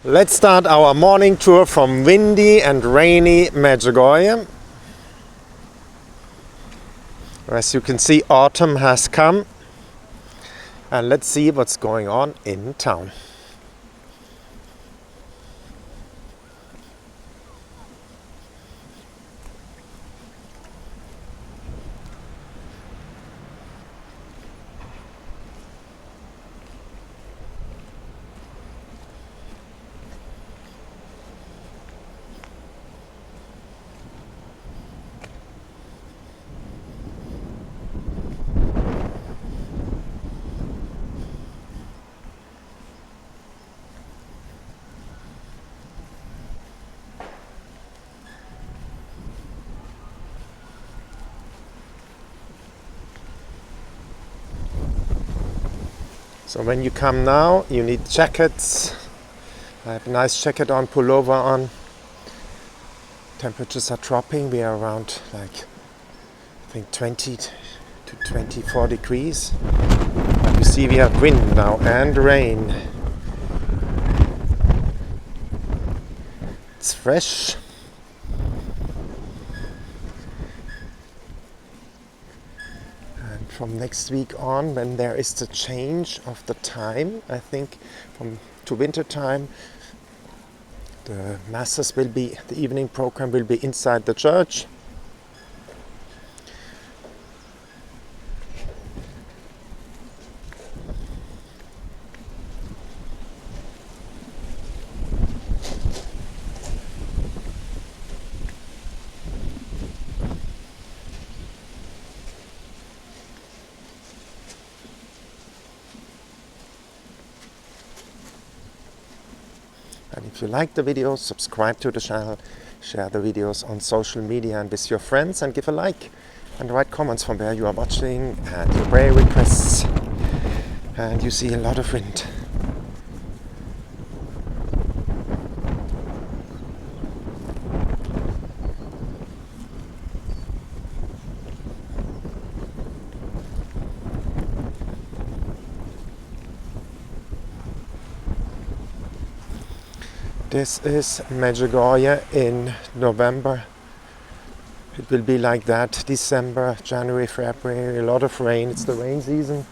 Let's start our morning tour from windy and rainy Medjugorje. As you can see, autumn has come, and let's see what's going on in town. So when you come now, you need jackets. I have a nice jacket on, pullover on. Temperatures are dropping. We are around I think 20 to 24 degrees. But you see we have wind now and rain. It's fresh. From next week on, when there is the change of the time, I think to winter time, the masses will be, the evening program will be inside the church. And if you like the videos, subscribe to the channel, share the videos on social media and with your friends, and give a like and write comments from where you are watching and your prayer requests. And you see a lot of wind. This is Medjugorje in November. It will be like that December, January, February, a lot of rain. It's the rain season.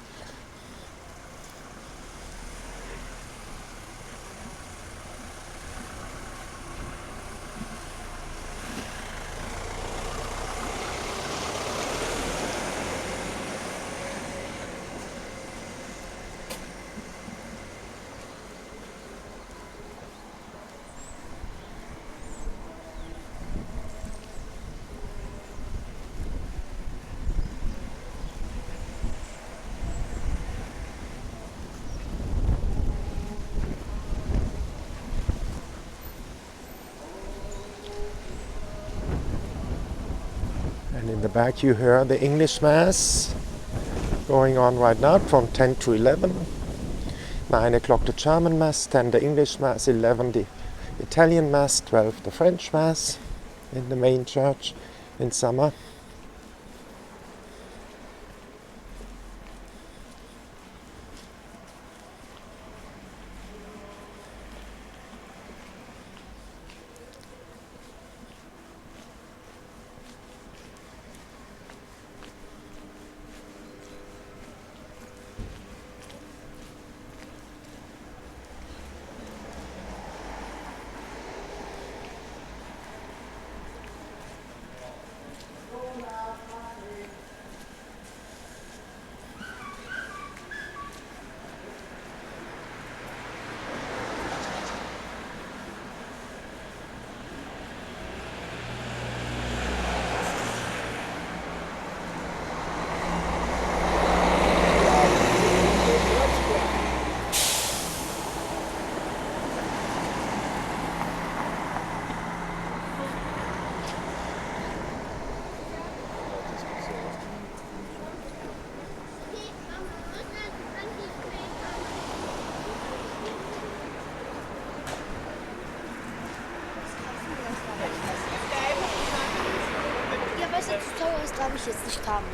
And in the back you hear the English Mass going on right now from 10 to 11. 9 o'clock the German Mass, 10 the English Mass, 11 the Italian Mass, 12 the French Mass in the main church in summer. Darf ich jetzt nicht haben.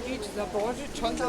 Lì ci zaboży, ciągle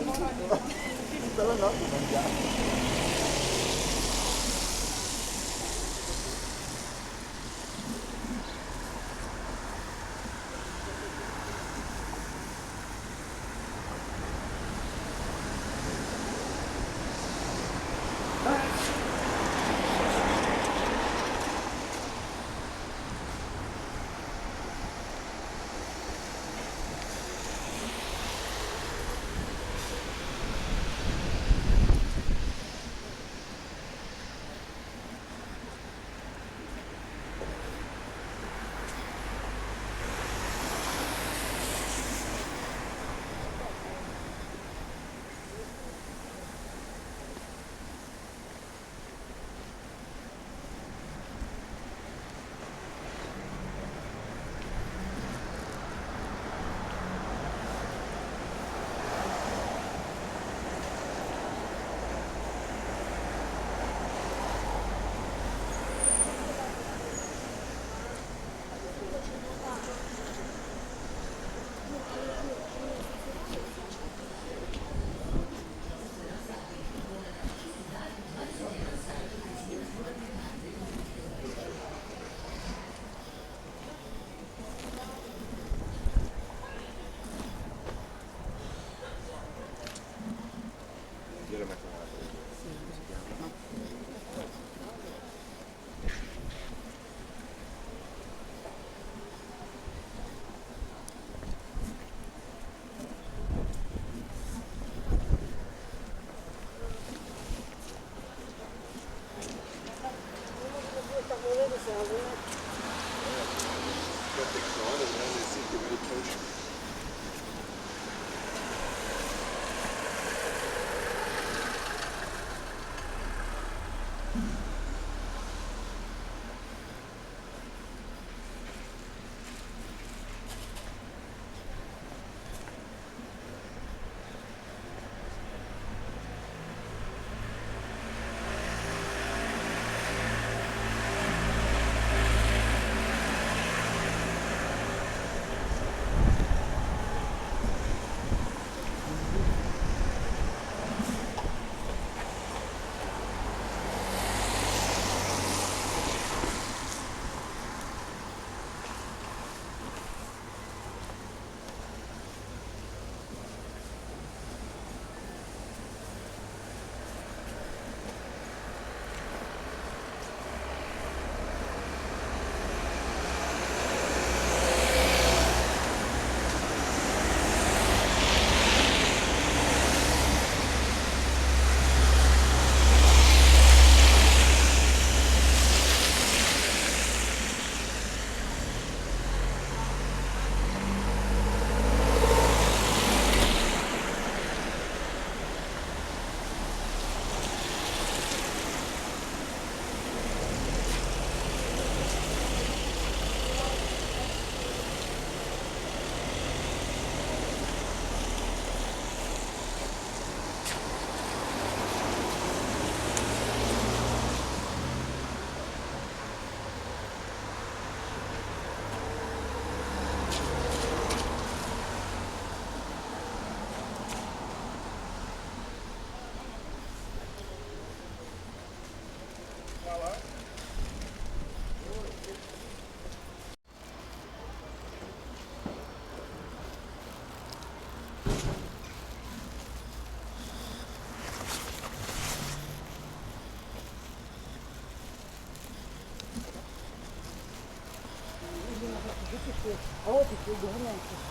어디 그 하면